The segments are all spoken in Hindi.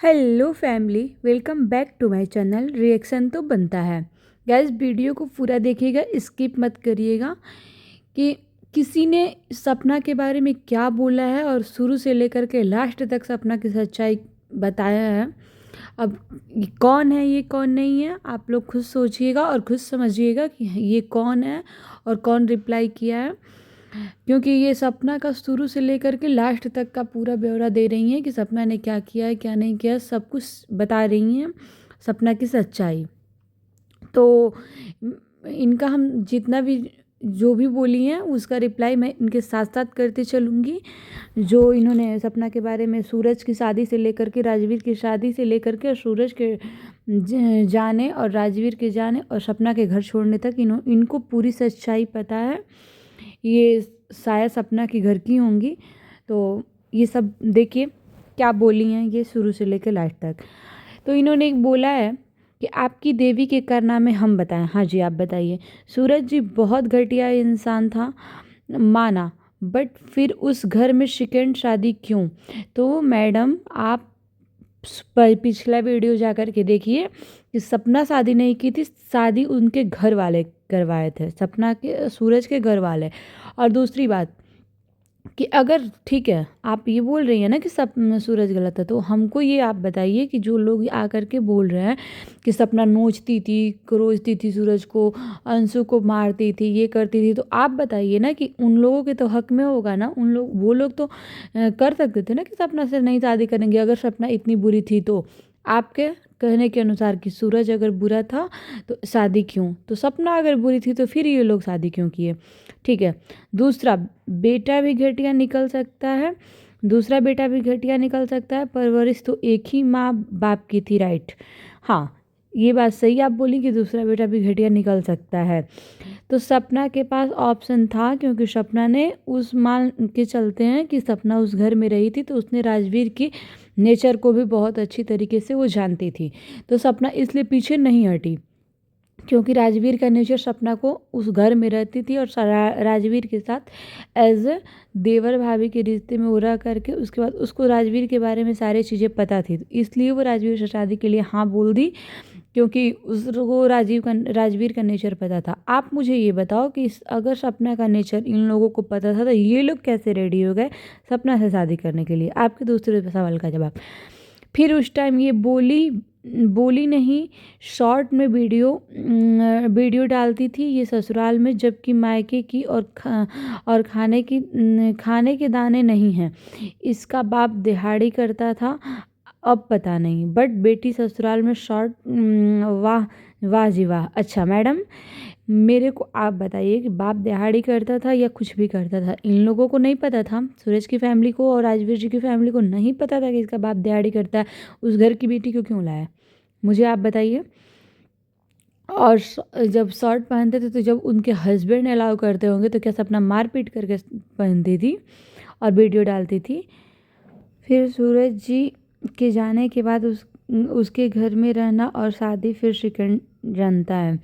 Hello family, welcome back to my channel. Reaction तो बनता है। गाइस, वीडियो को पूरा देखिएगा, स्किप मत करिएगा कि किसी ने सपना के बारे में क्या बोला है और शुरू से लेकर के लास्ट तक सपना की सच्चाई बताया है। अब ये कौन है, ये कौन नहीं है, आप लोग खुद सोचिएगा और खुद समझिएगा कि ये कौन है और कौन रिप्लाई किया है। क्योंकि ये सपना का शुरू से लेकर के लास्ट तक का पूरा ब्यौरा दे रही हैं कि सपना ने क्या किया है, क्या नहीं किया, सब कुछ बता रही हैं, सपना की सच्चाई। तो इनका हम जितना भी जो भी बोली हैं उसका रिप्लाई मैं इनके साथ साथ करते चलूँगी। जो इन्होंने सपना के बारे में सूरज की शादी से लेकर के राजवीर की शादी से लेकर के सूरज के जाने और राजवीर के जाने और सपना के घर छोड़ने तक इनको पूरी सच्चाई पता है। ये शायद सपना के घर की होंगी। तो ये सब देखिए क्या बोली हैं ये शुरू से लेकर लास्ट तक। तो इन्होंने एक बोला है कि आपकी देवी के कारनामे हम बताएं। हाँ जी, आप बताइए। सूरज जी बहुत घटिया इंसान था, माना, बट फिर उस घर में सेकंड शादी क्यों? तो मैडम आप पिछला वीडियो जा कर के देखिए कि सपना शादी नहीं की थी, शादी उनके घर वाले करवाए थे, सपना के सूरज के घर वाले। और दूसरी बात कि अगर ठीक है आप ये बोल रही हैं ना कि सब सूरज गलत है, तो हमको ये आप बताइए कि जो लोग आकर के बोल रहे हैं कि सपना नोचती थी, क्रोचती थी सूरज को, अंशु को मारती थी, ये करती थी, तो आप बताइए ना कि उन लोगों के तो हक में होगा ना। उन लोग वो लोग तो कर सकते थे ना कि सपना से नहीं शादी करेंगे अगर सपना इतनी बुरी थी। तो आपके कहने के अनुसार कि सूरज अगर बुरा था तो शादी क्यों, तो सपना अगर बुरी थी तो फिर ये लोग शादी क्यों किए? ठीक है। दूसरा, बेटा भी घटिया निकल सकता है, दूसरा बेटा भी घटिया निकल सकता है, परवरिश तो एक ही माँ बाप की थी, राइट? हाँ, ये बात सही आप बोली कि दूसरा बेटा भी घटिया निकल सकता है। तो सपना के पास ऑप्शन था क्योंकि सपना ने उस मान के चलते हैं कि सपना उस घर में रही थी तो उसने राजवीर की नेचर को भी बहुत अच्छी तरीके से वो जानती थी। तो सपना इसलिए पीछे नहीं हटी क्योंकि राजवीर का नेचर सपना को उस घर में रहती थी और राजवीर के साथ एज ए देवर भाभी के रिश्ते में वो रह करके उसके बाद उसको राजवीर के बारे में सारी चीज़ें पता थी, तो इसलिए वो राजवीर से शादी के लिए हाँ बोल दी क्योंकि उसको राजवीर का नेचर पता था। आप मुझे ये बताओ कि अगर सपना का नेचर इन लोगों को पता था तो ये लोग कैसे रेडी हो गए सपना से शादी करने के लिए? आपके दूसरे सवाल का जवाब। फिर उस टाइम ये बोली नहीं, शॉर्ट में वीडियो डालती थी ये ससुराल में, जबकि मायके की और खाने के दाने नहीं हैं। इसका बाप दिहाड़ी करता था, अब पता नहीं, बट बेटी ससुराल में शॉर्ट। वाह वाह जी वाह। अच्छा मैडम, मेरे को आप बताइए कि बाप दिहाड़ी करता था या कुछ भी करता था? इन लोगों को नहीं पता था, सूरज की फैमिली को और राजवीर जी की फैमिली को नहीं पता था कि इसका बाप दिहाड़ी करता है, उस घर की बेटी को क्यों लाया? मुझे आप बताइए। और जब शर्ट पहनते थे तो जब उनके हस्बैंड अलाउ करते होंगे तो क्या सपना मार पीट करके पहनती थी और वीडियो डालती थी? फिर सूरज जी के जाने के बाद उसके घर में रहना और शादी फिर सेकंड जनता है।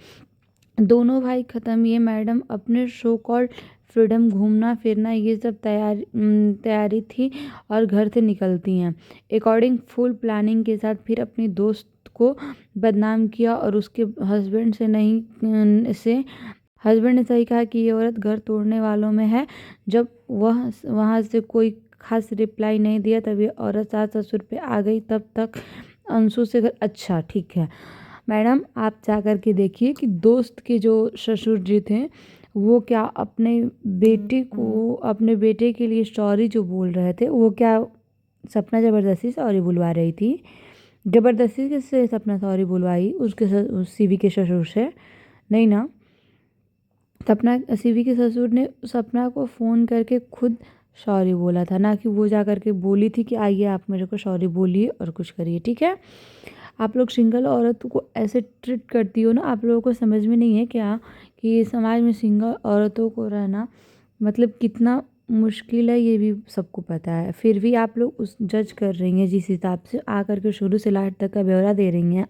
दोनों भाई ख़त्म, ये मैडम अपने शो कॉल्ड फ्रीडम, घूमना फिरना ये सब तैयारी थी और घर से निकलती हैं अकॉर्डिंग फुल प्लानिंग के साथ। फिर अपनी दोस्त को बदनाम किया और उसके हस्बैंड ने सही कहा कि ये औरत घर तोड़ने वालों में है। जब वह वहाँ से कोई खास रिप्लाई नहीं दिया तब ये औरत सास ससुर पे आ गई। तब तक अंशु से घर। अच्छा ठीक है मैडम, आप जा कर के देखिए कि दोस्त के जो ससुर जी थे वो क्या अपने बेटे के लिए सॉरी जो बोल रहे थे, वो क्या सपना ज़बरदस्ती सॉरी बुलवा रही थी? ज़बरदस्ती से सपना सॉरी बुलवाई उसके सीवी के ससुर से? नहीं ना। सपना सीवी के ससुर ने सपना को फ़ोन करके खुद सॉरी बोला था, ना कि वो जा कर के बोली थी कि आइए आप मेरे को सॉरी बोलिए और कुछ करिए। ठीक है, आप लोग सिंगल औरतों को ऐसे ट्रीट करती हो ना, आप लोगों को समझ में नहीं है क्या कि समाज में सिंगल औरतों को रहना मतलब कितना मुश्किल है, ये भी सबको पता है। फिर भी आप लोग उस जज कर रही हैं जिस हिसाब से आकर के शुरू से लास्ट तक का ब्यौरा दे रही हैं।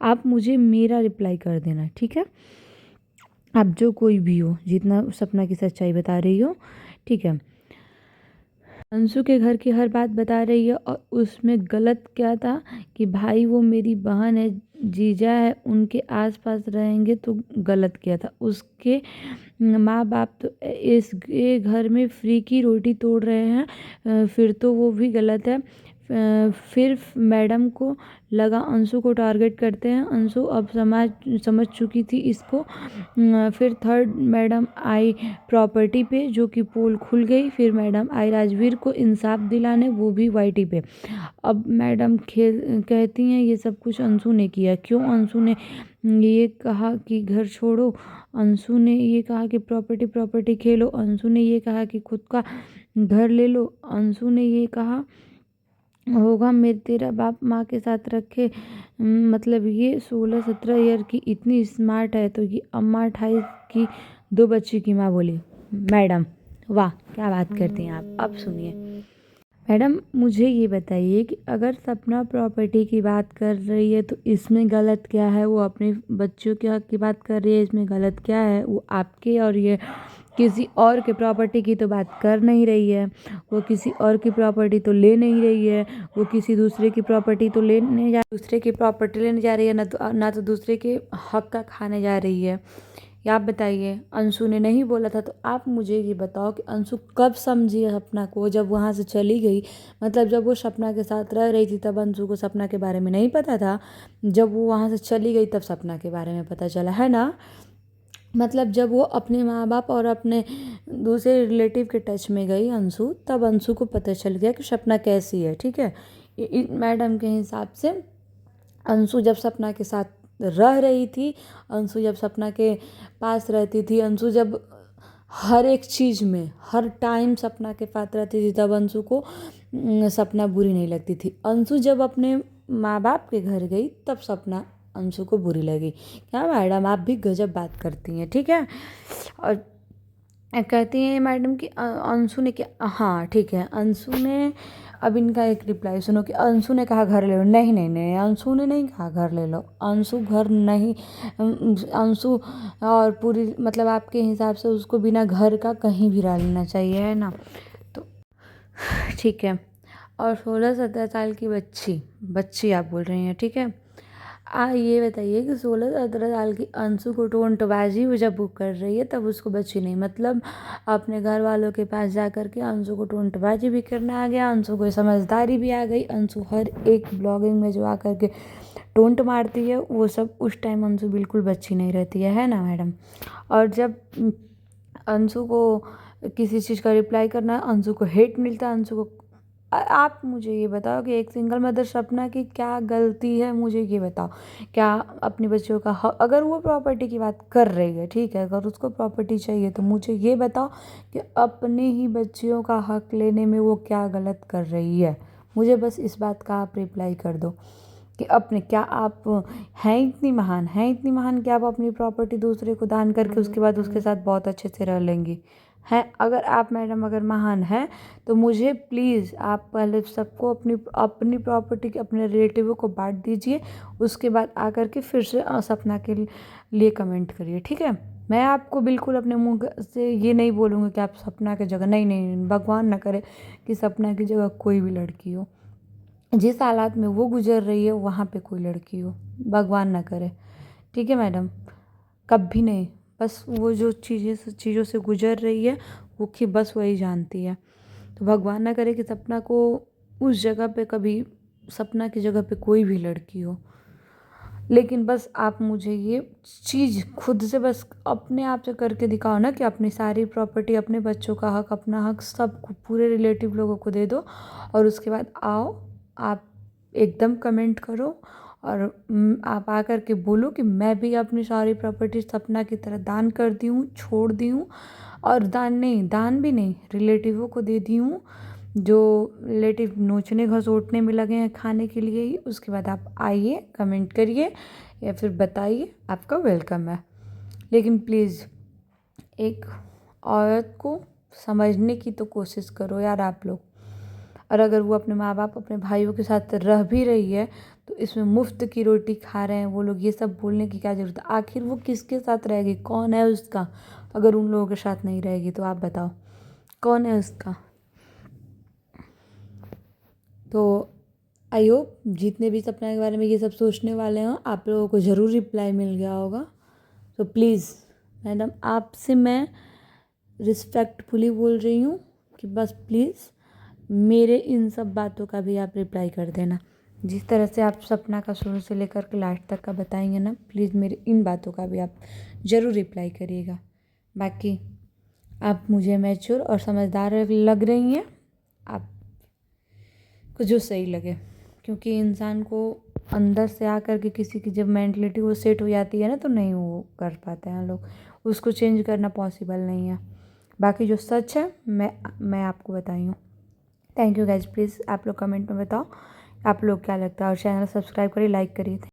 आप मुझे मेरा रिप्लाई कर देना, ठीक है? आप जो कोई भी हो, जितना सपना की सच्चाई बता रही हो, ठीक है? अंशु के घर की हर बात बता रही है और उसमें गलत क्या था कि भाई वो मेरी बहन है, जीजा है, उनके आसपास रहेंगे तो गलत क्या था। उसके माँ बाप तो इस ये घर में फ्री की रोटी तोड़ रहे हैं, फिर तो वो भी गलत है। फिर मैडम को लगा अंशु को टारगेट करते हैं। अंशु अब समझ चुकी थी इसको। फिर थर्ड मैडम आई प्रॉपर्टी पे, जो कि पोल खुल गई। फिर मैडम आई राजवीर को इंसाफ दिलाने, वो भी वाईटी पे। अब मैडम कहती हैं ये सब कुछ अंशु ने किया। क्यों? अंशु ने ये कहा कि घर छोड़ो, अंशु ने ये कहा कि प्रॉपर्टी खेलो, अंशु ने ये कहा कि खुद का घर ले लो, अंशु ने ये कहा होगा मेरे तेरा बाप माँ के साथ रखे। मतलब ये 16-17 ईयर की इतनी स्मार्ट है तो ये अम्मा 28 की 2 बच्ची की माँ बोली। मैडम वाह, क्या बात करती हैं आप। अब सुनिए मैडम, मुझे ये बताइए कि अगर सपना प्रॉपर्टी की बात कर रही है तो इसमें गलत क्या है? वो अपने बच्चों के हक की बात कर रही है, इसमें गलत क्या है? वो आपके और ये किसी और के प्रॉपर्टी की तो बात कर नहीं रही है। वो किसी और की प्रॉपर्टी तो ले नहीं रही है। वो किसी दूसरे की प्रॉपर्टी तो दूसरे की प्रॉपर्टी लेने जा रही है, ना तो दूसरे के हक का खाने जा रही है। या आप बताइए, अंशु ने नहीं बोला था तो आप मुझे ये बताओ कि अंशु कब समझी सपना को? जब वहाँ से चली गई, मतलब जब वो सपना के साथ रह रही थी तब अंशु को सपना के बारे में नहीं पता था। जब वो वहाँ से चली गई तब सपना के बारे में पता चला, है ना? मतलब जब वो अपने माँ बाप और अपने दूसरे रिलेटिव के टच में गई अंशु, तब अंशु को पता चल गया कि सपना कैसी है। ठीक है, मैडम के हिसाब से अंशु जब सपना के साथ रह रही थी, अंशु जब सपना के पास रहती थी, अंशु जब हर एक चीज़ में हर टाइम सपना के साथ रहती थी, तब अंशु को सपना बुरी नहीं लगती थी। अंशु जब अपने माँ बाप के घर गई तब सपना अंशु को बुरी लगी। क्या मैडम, आप भी गजब बात करती हैं। ठीक है, और कहती हैं मैडम कि अंशु ने क्या, हाँ ठीक है, अंशु ने, अब इनका एक रिप्लाई सुनो कि अंशु ने कहा घर ले लो। नहीं नहीं नहीं, अंशु ने नहीं कहा घर ले लो। अंशु घर नहीं, अंशु और पूरी, मतलब आपके हिसाब से उसको बिना घर का कहीं भी रह लेना चाहिए, है ना? तो ठीक है, और 16-17 साल की बच्ची आप बोल रही हैं, ठीक है। ये बताइए कि 16-17 साल की अंशु को टोंटबाजी वो जब वो कर रही है तब उसको बच्ची नहीं, मतलब अपने घर वालों के पास जा कर के अंशु को टोंटबाजी भी करना आ गया, अंशु को समझदारी भी आ गई। अंशु हर एक ब्लॉगिंग में जो आ कर के टोंट मारती है वो सब, उस टाइम अंशु बिल्कुल बच्ची नहीं रहती है ना मैडम? और जब अंशु को किसी चीज़ का रिप्लाई करना, अंशु को हेट मिलता है, अंशु को आप मुझे ये बताओ कि एक सिंगल मदर सपना की क्या गलती है? मुझे ये बताओ, क्या अपने बच्चों का हक, अगर वो प्रॉपर्टी की बात कर रही है, ठीक है, अगर उसको प्रॉपर्टी चाहिए तो मुझे ये बताओ कि अपने ही बच्चियों का हक लेने में वो क्या गलत कर रही है? मुझे बस इस बात का आप रिप्लाई कर दो कि अपने, क्या आप हैं इतनी महान कि आप अपनी प्रॉपर्टी दूसरे को दान करके उसके बाद उसके साथ बहुत अच्छे से रह लेंगी? हैं अगर आप मैडम, अगर महान है तो मुझे प्लीज़ आप पहले सबको अपनी अपनी प्रॉपर्टी के अपने रिलेटिवों को बांट दीजिए, उसके बाद आकर के फिर से सपना के लिए कमेंट करिए, ठीक है? मैं आपको बिल्कुल अपने मुंह से ये नहीं बोलूँगी कि आप सपना की जगह, नहीं नहीं नहीं, भगवान ना करे कि सपना की जगह कोई भी लड़की हो। जिस हालात में वो गुजर रही है वहाँ पे कोई लड़की हो, भगवान ना करे, ठीक है मैडम? कभी नहीं, बस वो जो चीज़ों से गुजर रही है वो कि बस वही जानती है। तो भगवान ना करे कि सपना को उस जगह पे कभी, सपना की जगह पे कोई भी लड़की हो। लेकिन बस आप मुझे ये चीज़ खुद से बस अपने आप से करके दिखाओ ना कि अपनी सारी प्रॉपर्टी, अपने बच्चों का हक, अपना हक सब पूरे रिलेटिव लोगों को दे दो, और उसके बाद आओ आप एकदम कमेंट करो, और आप आकर के बोलो कि मैं भी अपनी सारी प्रॉपर्टी सपना की तरह दान कर दी हूँ, छोड़ दी हूँ। और दान भी नहीं, रिलेटिवों को दे दी हूँ, जो रिलेटिव नोचने घसोटने में लगे हैं खाने के लिए ही। उसके बाद आप आइए, कमेंट करिए या फिर बताइए, आपका वेलकम है। लेकिन प्लीज़ एक औरत को समझने की तो कोशिश करो यार आप लोग। और अगर वो अपने माँ बाप, अपने भाइयों के साथ रह भी रही है तो इसमें मुफ्त की रोटी खा रहे हैं वो लोग, ये सब बोलने की क्या ज़रूरत है? आखिर वो किसके साथ रहेगी? कौन है उसका? अगर उन लोगों के साथ नहीं रहेगी तो आप बताओ कौन है उसका? तो आई होप जितने भी सपना के बारे में ये सब सोचने वाले हैं आप लोगों को ज़रूर रिप्लाई मिल गया होगा। तो प्लीज़ मैडम आपसे मैं रिस्पेक्टफुली बोल रही हूँ कि बस प्लीज़ मेरे इन सब बातों का भी आप रिप्लाई कर देना। जिस तरह से आप सपना का शुरू से लेकर के लास्ट तक का बताएंगे ना, प्लीज़ मेरे इन बातों का भी आप ज़रूर रिप्लाई करिएगा। बाकी आप मुझे मैच्योर और समझदार लग रही हैं, आपको जो सही लगे, क्योंकि इंसान को अंदर से आकर के किसी की जब मेंटलिटी वो सेट हो जाती है ना तो नहीं वो कर पाते हैं लोग, उसको चेंज करना पॉसिबल नहीं है। बाकी जो सच है मैं आपको बताई हूँ। थैंक यू गाइज, प्लीज़ आप लोग कमेंट में बताओ आप लोग क्या लगता है, और चैनल सब्सक्राइब करिए, लाइक करिए।